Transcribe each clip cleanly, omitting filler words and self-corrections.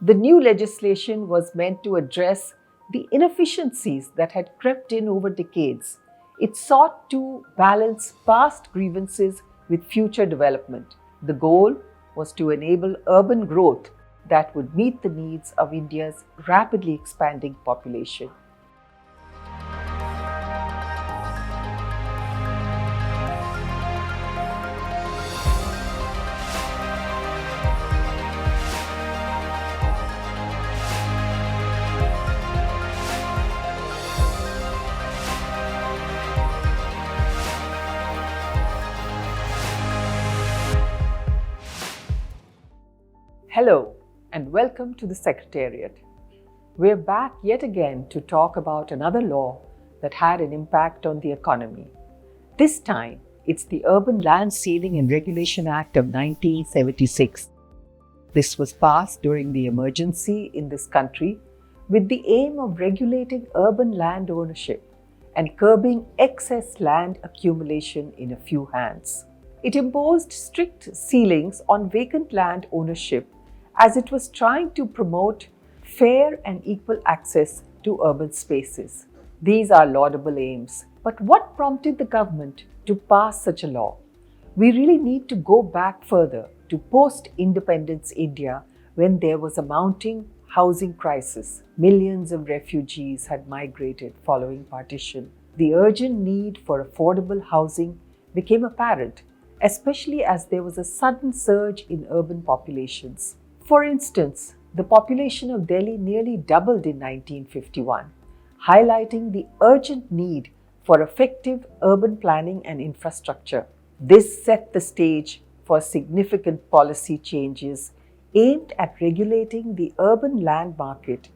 The new legislation was meant to address the inefficiencies that had crept in over decades. It sought to balance past grievances with future development. The goal was to enable urban growth that would meet the needs of India's rapidly expanding population. Hello and welcome to the Secretariat. We're back yet again to talk about another law that had an impact on the economy. This time, it's the Urban Land Ceiling and Regulation Act of 1976. This was passed during the emergency in this country with the aim of regulating urban land ownership and curbing excess land accumulation in a few hands. It imposed strict ceilings on vacant land ownership as it was trying to promote fair and equal access to urban spaces. These are laudable aims, but what prompted the government to pass such a law? We really need to go back further to post-independence India when there was a mounting housing crisis. Millions of refugees had migrated following partition. The urgent need for affordable housing became apparent, especially as there was a sudden surge in urban populations. For instance, the population of Delhi nearly doubled in 1951, highlighting the urgent need for effective urban planning and infrastructure. This set the stage for significant policy changes aimed at regulating the urban land market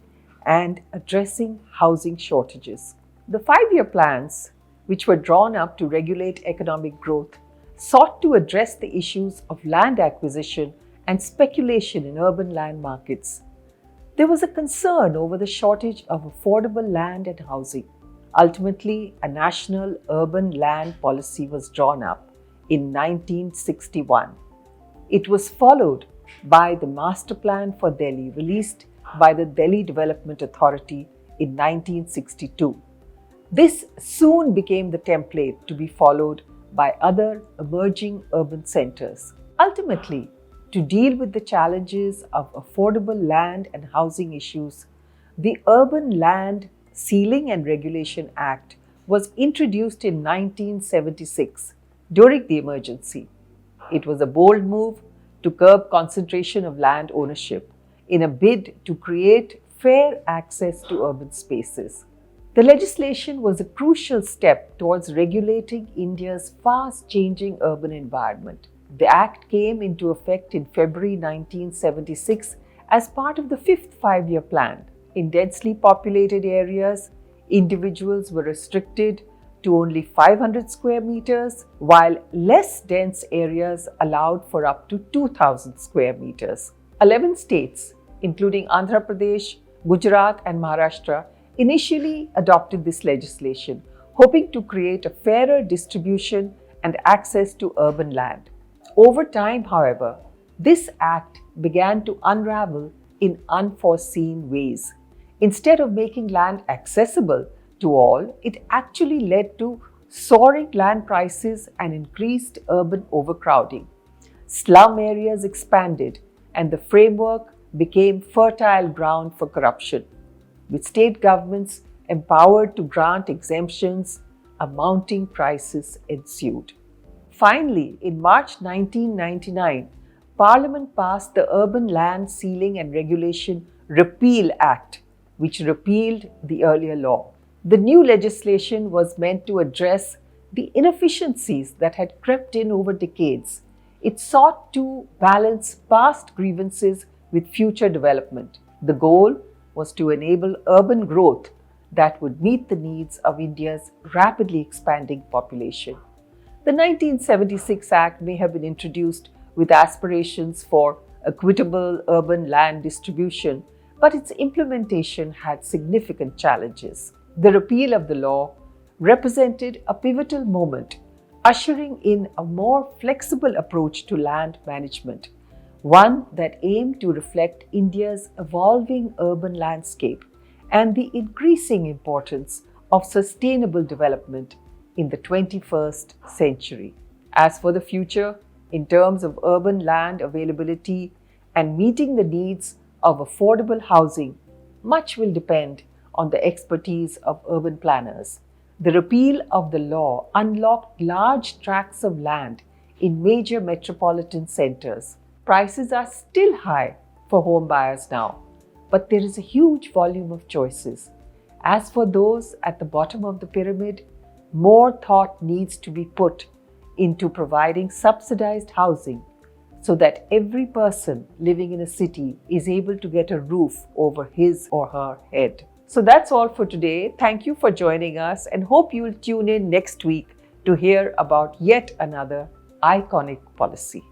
and addressing housing shortages. The 5-year plans, which were drawn up to regulate economic growth, sought to address the issues of land acquisition and speculation in urban land markets. There was a concern over the shortage of affordable land and housing. Ultimately, a national urban land policy was drawn up in 1961. It was followed by the Master Plan for Delhi, released by the Delhi Development Authority in 1962. This soon became the template to be followed by other emerging urban centers. Ultimately, to deal with the challenges of affordable land and housing issues, the Urban Land Ceiling and Regulation Act was introduced in 1976 during the emergency. It was a bold move to curb concentration of land ownership in a bid to create fair access to urban spaces. The legislation was a crucial step towards regulating India's fast-changing urban environment. The Act came into effect in February 1976 as part of the 5th 5-year plan. In densely populated areas, individuals were restricted to only 500 square meters, while less dense areas allowed for up to 2,000 square meters. 11 states, including Andhra Pradesh, Gujarat, and Maharashtra, initially adopted this legislation, hoping to create a fairer distribution and access to urban land. Over time, however, this act began to unravel in unforeseen ways. Instead of making land accessible to all, it actually led to soaring land prices and increased urban overcrowding. Slum areas expanded, and the framework became fertile ground for corruption. With state governments empowered to grant exemptions, a mounting crisis ensued. Finally, in March 1999, Parliament passed the Urban Land Ceiling and Regulation Repeal Act, which repealed the earlier law. The new legislation was meant to address the inefficiencies that had crept in over decades. It sought to balance past grievances with future development. The goal was to enable urban growth that would meet the needs of India's rapidly expanding population. The 1976 Act may have been introduced with aspirations for equitable urban land distribution, but its implementation had significant challenges. The repeal of the law represented a pivotal moment, ushering in a more flexible approach to land management, one that aimed to reflect India's evolving urban landscape and the increasing importance of sustainable development in the 21st century. As for the future, in terms of urban land availability and meeting the needs of affordable housing, much will depend on the expertise of urban planners. The repeal of the law unlocked large tracts of land in major metropolitan centers. Prices are still high for home buyers now, but there is a huge volume of choices. As for those at the bottom of the pyramid, more thought needs to be put into providing subsidized housing so that every person living in a city is able to get a roof over his or her head. So that's all for today. Thank you for joining us and hope you'll tune in next week to hear about yet another iconic policy.